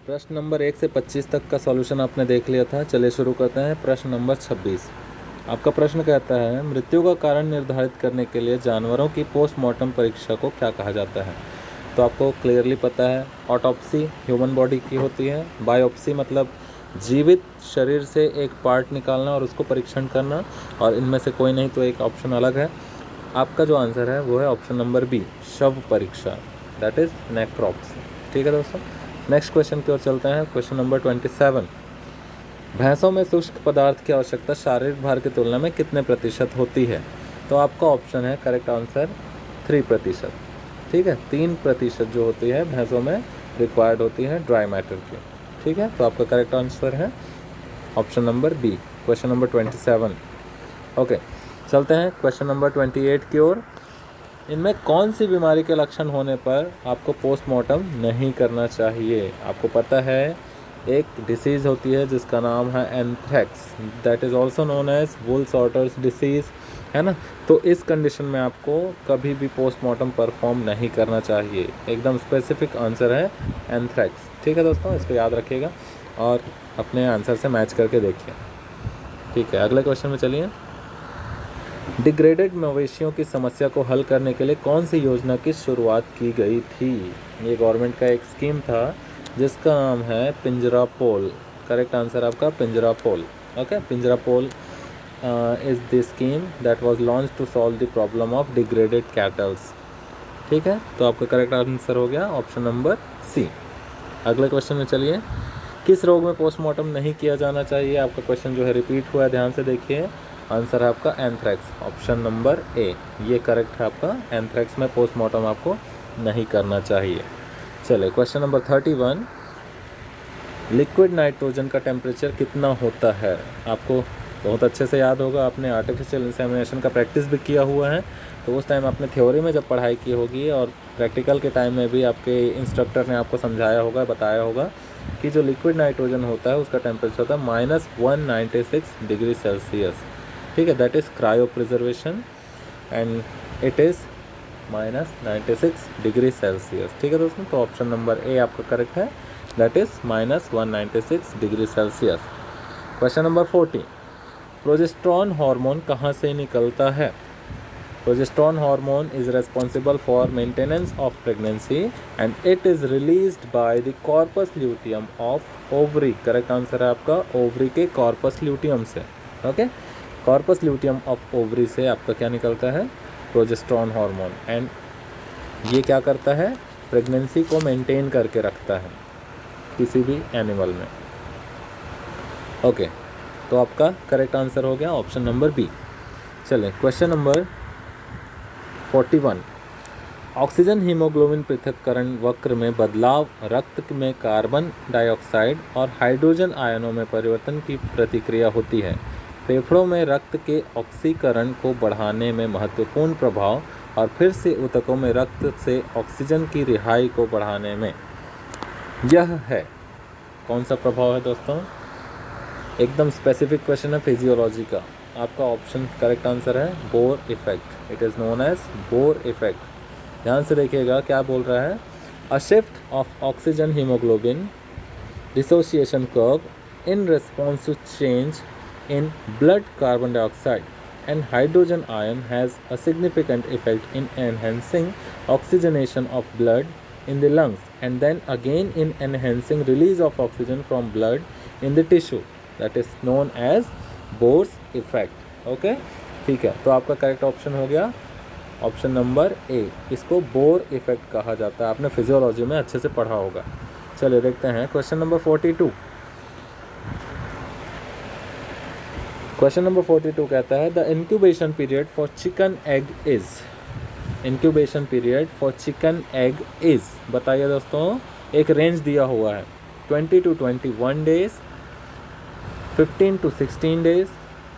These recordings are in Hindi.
प्रश्न नंबर 1 से 25 तक का सॉल्यूशन आपने देख लिया था। चलिए शुरू करते हैं। प्रश्न नंबर 26 आपका प्रश्न कहता है, मृत्यु का कारण निर्धारित करने के लिए जानवरों की पोस्टमार्टम परीक्षा को क्या कहा जाता है। तो आपको क्लियरली पता है, ऑटोप्सी ह्यूमन बॉडी की होती है, बायोप्सी मतलब जीवित शरीर से एक पार्ट निकालना और उसको परीक्षण करना, और इनमें से कोई नहीं तो एक ऑप्शन अलग है। आपका जो आंसर है वो है ऑप्शन नंबर बी, शव परीक्षा, दैट इज नेक्रोप्सी। ठीक है दोस्तों, नेक्स्ट क्वेश्चन की ओर चलते हैं। क्वेश्चन नंबर 27, भैंसों में शुष्क पदार्थ की आवश्यकता शारीरिक भार की तुलना में कितने प्रतिशत होती है। तो आपका ऑप्शन है करेक्ट आंसर 3%। ठीक है, 3% जो होती है भैंसों में रिक्वायर्ड होती है ड्राई मैटर की। ठीक है, तो आपका करेक्ट आंसर है option number B, question number 27। Okay, चलते हैं क्वेश्चन नंबर 28 की ओर। इनमें कौन सी बीमारी के लक्षण होने पर आपको पोस्टमार्टम नहीं करना चाहिए। आपको पता है एक डिसीज़ होती है जिसका नाम है anthrax, that is also known as wool sorters disease, है ना। तो इस कंडीशन में आपको कभी भी पोस्टमार्टम परफॉर्म नहीं करना चाहिए। एकदम स्पेसिफिक आंसर है एंथ्रेक्स। ठीक है दोस्तों, इसको याद रखिएगा और अपने आंसर से मैच करके देखिए। ठीक है, अगले क्वेश्चन में चलिए। डिग्रेडेड मवेशियों की समस्या को हल करने के लिए कौन सी योजना की शुरुआत की गई थी। ये गवर्नमेंट का एक स्कीम था जिसका नाम है पिंजरा पोल। करेक्ट आंसर आपका पिंजरा पोल। Okay, Pinjrapole is the scheme that was launch to solve the problem of degraded cattles. ठीक है, तो आपका करेक्ट आंसर हो गया ऑप्शन नंबर सी। अगले क्वेश्चन में चलिए। किस रोग में पोस्टमार्टम नहीं किया जाना चाहिए। आपका क्वेश्चन जो है रिपीट हुआ है, ध्यान से देखिए। आंसर है आपका एंथ्रेक्स, ऑप्शन नंबर ए, ये करेक्ट है आपका। एंथ्रेक्स में पोस्टमार्टम आपको नहीं करना चाहिए। चलिए क्वेश्चन नंबर 31, लिक्विड नाइट्रोजन का टेम्परेचर कितना होता है। आपको बहुत अच्छे से याद होगा, आपने आर्टिफिशियल इंसेमिनेशन का प्रैक्टिस भी किया हुआ है। तो उस टाइम आपने थ्योरी में जब पढ़ाई की होगी और प्रैक्टिकल के टाइम में भी आपके इंस्ट्रक्टर ने आपको समझाया होगा, बताया होगा कि जो लिक्विड नाइट्रोजन होता है उसका टेम्परेचर होता है -196 डिग्री सेल्सियस। ठीक है, that is cryo preservation and it is -96 degree Celsius. ठीक है दोस्तों, तो ऑप्शन नंबर ए आपका करेक्ट है, that is -196 degree Celsius. Question number 40, progesterone hormone कहाँ से निकलता है। Progesterone hormone is responsible for maintenance of pregnancy and it is released by the corpus luteum of ovary. Correct answer है आपका ओवरी के कॉर्पस ल्यूटियम से। Okay, corpus luteum of ovary से आपका क्या निकलता है, प्रोजेस्टेरॉन हार्मोन। एंड ये क्या करता है, प्रेगनेंसी को मेंटेन करके रखता है किसी भी एनिमल में। ओके, तो आपका करेक्ट आंसर हो गया ऑप्शन नंबर बी। चलें क्वेश्चन नंबर 41, ऑक्सीजन हीमोग्लोबिन पृथक्करण वक्र में बदलाव रक्त में कार्बन डाइऑक्साइड और हाइड्रोजन आयनों में परिवर्तन की प्रतिक्रिया होती है। फेफड़ों में रक्त के ऑक्सीकरण को बढ़ाने में महत्वपूर्ण प्रभाव और फिर से ऊतकों में रक्त से ऑक्सीजन की रिहाई को बढ़ाने में यह है। कौन सा प्रभाव है दोस्तों, एकदम स्पेसिफिक क्वेश्चन है फिजियोलॉजी का। आपका ऑप्शन करेक्ट आंसर है Bohr effect, it is known as Bohr effect. ध्यान से देखिएगा क्या बोल रहा है, a shift of oxygen haemoglobin dissociation curve in response to change in blood carbon dioxide and hydrogen ion has a significant effect in enhancing oxygenation of blood in the lungs and then again in enhancing release of oxygen from blood in the tissue, that is known as Bohr's effect. Okay, ठीक है, तो आपका करेक्ट ऑप्शन हो गया ऑप्शन नंबर ए, इसको बोर इफेक्ट कहा जाता है। आपने फिजियोलॉजी में अच्छे से पढ़ा होगा। चलिए देखते हैं क्वेश्चन नंबर 42। क्वेश्चन नंबर 42 कहता है, the incubation period for chicken egg is. Incubation period for chicken egg is, बताइए दोस्तों। एक रेंज दिया हुआ है 20 to 21 days, 15 to 16 days,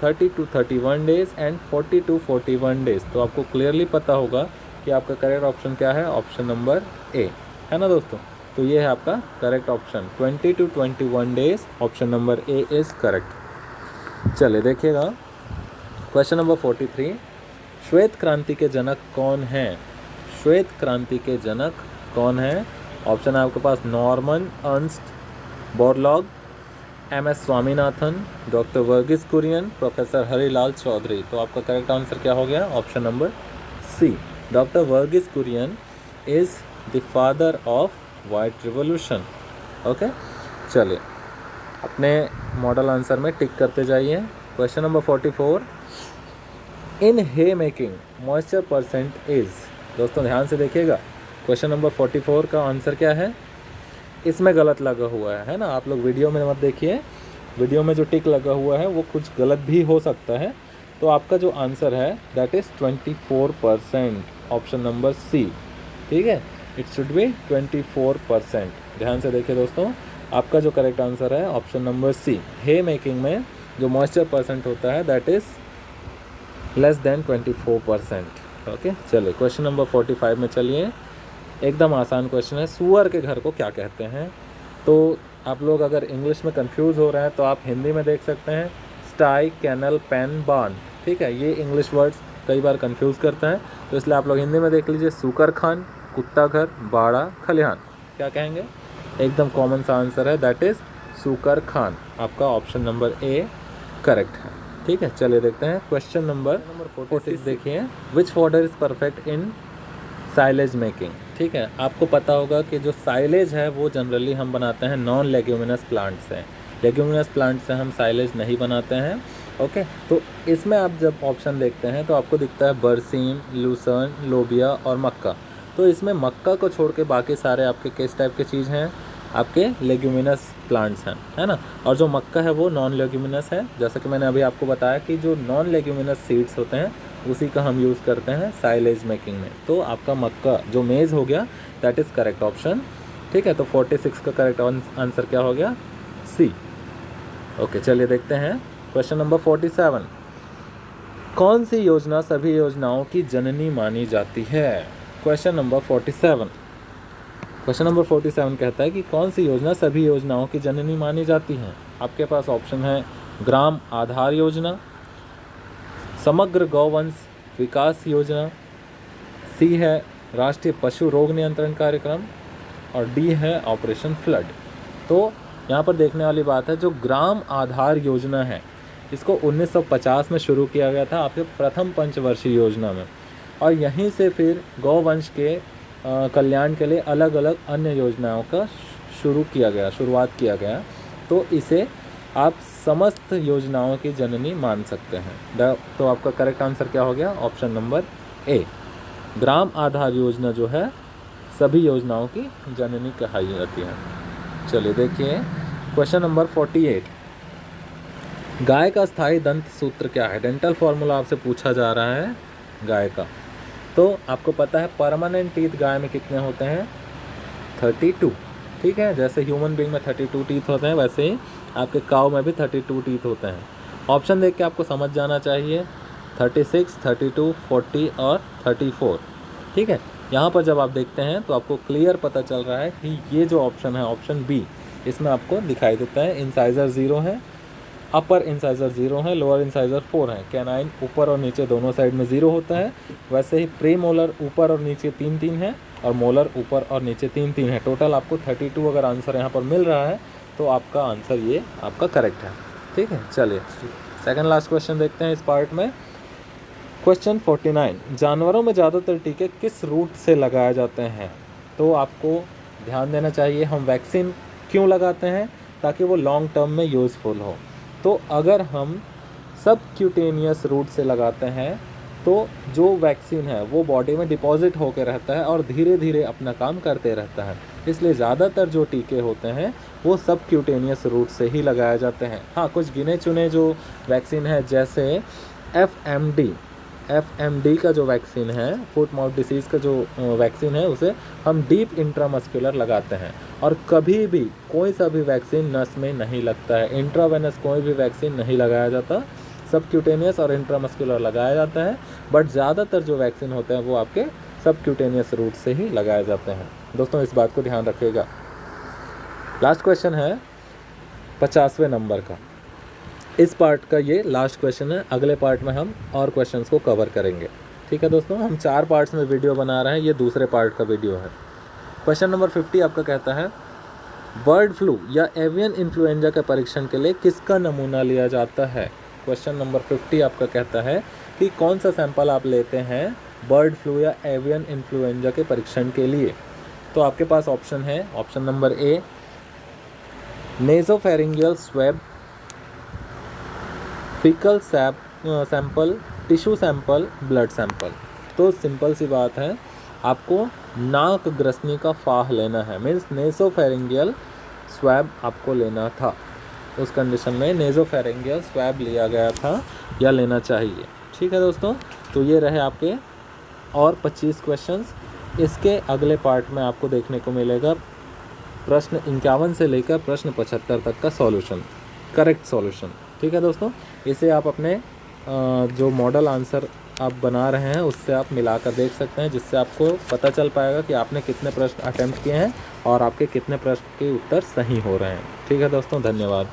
30 to 31 days and 40 to 41 days. तो आपको क्लियरली पता होगा कि आपका करेक्ट ऑप्शन क्या है, ऑप्शन नंबर ए, है ना दोस्तों। तो ये है आपका correct option 20 to 21 days, option number A is correct. चलिए देखिएगा क्वेश्चन नंबर 43, श्वेत क्रांति के जनक कौन हैं। श्वेत क्रांति के जनक कौन हैं। ऑप्शन है आपके पास Norman Ernest Borlaug, MS Swaminathan, doctor Verghese Kurien, professor Harilal Chaudhary. तो आपका करेक्ट आंसर क्या हो गया? Option number C, doctor Verghese Kurien is the father of white revolution. Okay, चलिए अपने मॉडल आंसर में टिक करते जाइए। Question number 44, in hay making moisture percent is. दोस्तों ध्यान से देखिएगा, क्वेश्चन नंबर 44 का आंसर क्या है? इसमें गलत लगा हुआ है ना, आप लोग वीडियो में मत देखिए, वीडियो में जो टिक लगा हुआ है वो कुछ गलत भी हो सकता है। तो आपका जो आंसर है that is 24%, option number C. ठीक है, इट शुड बी 24%। ध्यान से देखिए दोस्तों, आपका जो करेक्ट आंसर है ऑप्शन नंबर सी। हे मेकिंग में जो मॉइस्चर परसेंट होता है that is less than 24%। Okay, चलिए क्वेश्चन नंबर 45 में चलिए। एकदम आसान क्वेश्चन है, सुअर के घर को क्या कहते हैं? तो आप लोग अगर इंग्लिश में कंफ्यूज हो रहे हैं तो आप हिंदी में देख सकते हैं, स्टाई, कैनल, पेन, बार्न। ठीक है, ये इंग्लिश वर्ड्स कई बार कंफ्यूज करता है, तो इसलिए आप लोग हिंदी में देख लीजिए, सूकर खान, कुत्ता घर, बाड़ा, खलिहान। क्या कहेंगे? एकदम कॉमन सा आंसर है, दैट इज़ सूकर खान। आपका ऑप्शन नंबर ए करेक्ट है। ठीक है, चलिए देखते हैं क्वेश्चन नंबर 46। देखिए, which fodder is perfect in silage making. ठीक है, आपको पता होगा कि जो साइलेज है वो जनरली हम बनाते हैं नॉन लेग्यूमिनस प्लांट से। लेग्यूमिनस प्लांट से हम साइलेज नहीं बनाते हैं। ओके, तो इसमें आप जब ऑप्शन देखते हैं तो आपको दिखता है बरसीम, लूसर्न, लोबिया और मक्का। तो इसमें मक्का को छोड़ के बाकी सारे आपके किस टाइप के चीज़ हैं? आपके लेग्यूमिनस प्लांट्स हैं, है ना। और जो मक्का है वो नॉन लेग्यूमिनस है, जैसा कि मैंने अभी आपको बताया कि जो नॉन लेग्यूमिनस सीड्स होते हैं उसी का हम यूज़ करते हैं साइलेज मेकिंग में। तो आपका मक्का जो मेज़ हो गया दैट इज़ करेक्ट ऑप्शन। ठीक है, तो 46 का करेक्ट आंसर क्या हो गया? सी। ओके, चलिए देखते हैं क्वेश्चन नंबर 47, कौन सी योजना सभी योजनाओं की जननी मानी जाती है? क्वेश्चन नंबर 47, क्वेश्चन नंबर 47 कहता है कि कौन सी योजना सभी योजनाओं की जननी मानी जाती है? आपके पास ऑप्शन है ग्राम आधार योजना, समग्र गौवंश विकास योजना, सी है राष्ट्रीय पशु रोग नियंत्रण कार्यक्रम, और डी है ऑपरेशन फ्लड। तो यहाँ पर देखने वाली बात है, जो ग्राम आधार योजना है इसको 1950 में शुरू किया गया था आपके प्रथम पंचवर्षीय योजना में, और यहीं से फिर गौवंश के कल्याण के लिए अलग अलग अन्य योजनाओं का शुरुआत किया गया। तो इसे आप समस्त योजनाओं की जननी मान सकते हैं। तो आपका करेक्ट आंसर क्या हो गया? ऑप्शन नंबर ए, ग्राम आधार योजना जो है सभी योजनाओं की जननी कहाई जाती है। चलिए देखिए क्वेश्चन नंबर 48, गाय का स्थायी दंत सूत्र क्या है? डेंटल फॉर्मूला आपसे पूछा जा रहा है गाय का। तो आपको पता है परमानेंट टीथ गाय में कितने होते हैं? 32। ठीक है, जैसे ह्यूमन बीइंग में 32 टीथ होते हैं वैसे ही आपके काऊ में भी 32 टीथ होते हैं। ऑप्शन देख के आपको समझ जाना चाहिए, 36, 32, 40 और 34। ठीक है, यहाँ पर जब आप देखते हैं तो आपको क्लियर पता चल रहा है कि ये जो ऑप्शन है ऑप्शन बी, इसमें आपको दिखाई देता है इंसाइजर 0 है, अपर इंसाइजर 0 है, लोअर इंसाइजर 4 है। कैनाइन ऊपर और नीचे दोनों साइड में 0 होता है। वैसे ही प्री मोलर ऊपर और नीचे 3-3 है, और मोलर ऊपर और नीचे 3-3 है। टोटल आपको 32 अगर आंसर यहाँ पर मिल रहा है तो आपका आंसर ये आपका करेक्ट है। ठीक है, चलिए सेकंड लास्ट क्वेश्चन देखते हैं इस पार्ट में। क्वेश्चन 49, जानवरों में ज़्यादातर टीके किस रूट से लगाए जाते हैं? तो आपको ध्यान देना चाहिए, हम वैक्सीन क्यों लगाते हैं? ताकि वो लॉन्ग टर्म में यूज़फुल हो। तो अगर हम सब क्यूटेनियस रूट से लगाते हैं तो जो वैक्सीन है वो बॉडी में डिपॉजिट होकर रहता है और धीरे धीरे अपना काम करते रहता है। इसलिए ज़्यादातर जो टीके होते हैं वो सब क्यूटेनियस रूट से ही लगाए जाते हैं। हाँ, कुछ गिने चुने जो वैक्सीन है जैसे एफएमडी का जो वैक्सीन है, फुट माउथ डिसीज़ का जो वैक्सीन है उसे हम डीप इंट्रामस्कुलर लगाते हैं। और कभी भी कोई सा भी वैक्सीन नस में नहीं लगता है, इंट्रावेनस कोई भी वैक्सीन नहीं लगाया जाता, सब क्यूटेनियस और इंट्रामस्कुलर लगाया जाता है। बट ज़्यादातर जो वैक्सीन होते हैं वो आपके सब क्यूटेनियस रूट से ही लगाए जाते हैं। दोस्तों इस बात को ध्यान रखिएगा। लास्ट क्वेश्चन है 50वें नंबर का, इस पार्ट का ये लास्ट क्वेश्चन है। अगले पार्ट में हम और क्वेश्चंस को कवर करेंगे। ठीक है दोस्तों, हम 4 पार्ट्स में वीडियो बना रहे हैं, ये दूसरे पार्ट का वीडियो है। क्वेश्चन नंबर 50 आपका कहता है बर्ड फ्लू या एवियन इन्फ्लुएंजा के परीक्षण के लिए किसका नमूना लिया जाता है? क्वेश्चन नंबर 50 आपका कहता है कि कौन सा सैंपल आप लेते हैं बर्ड फ्लू या एवियन इन्फ्लुएंजा के परीक्षण के लिए? तो आपके पास ऑप्शन है, option number A nasopharyngeal swab, faecal sample, tissue sample, blood sample. तो सिंपल सी बात है, आपको नाक ग्रसनी का फाह लेना है, मीन्स नेसोफेरिंजियल स्वैब आपको लेना था। उस कंडीशन में नेसोफेरिंजियल स्वैब लिया गया था या लेना चाहिए। ठीक है दोस्तों, तो ये रहे आपके और 25 क्वेश्चंस। इसके अगले पार्ट में आपको देखने को मिलेगा प्रश्न 51 से लेकर प्रश्न 75 तक का सॉल्यूशन, करेक्ट सॉल्यूशन। ठीक है दोस्तों, इसे आप अपने जो मॉडल आंसर आप बना रहे हैं उससे आप मिलाकर देख सकते हैं, जिससे आपको पता चल पाएगा कि आपने कितने प्रश्न अटेम्प्ट किए हैं और आपके कितने प्रश्न के उत्तर सही हो रहे हैं। ठीक है दोस्तों, धन्यवाद।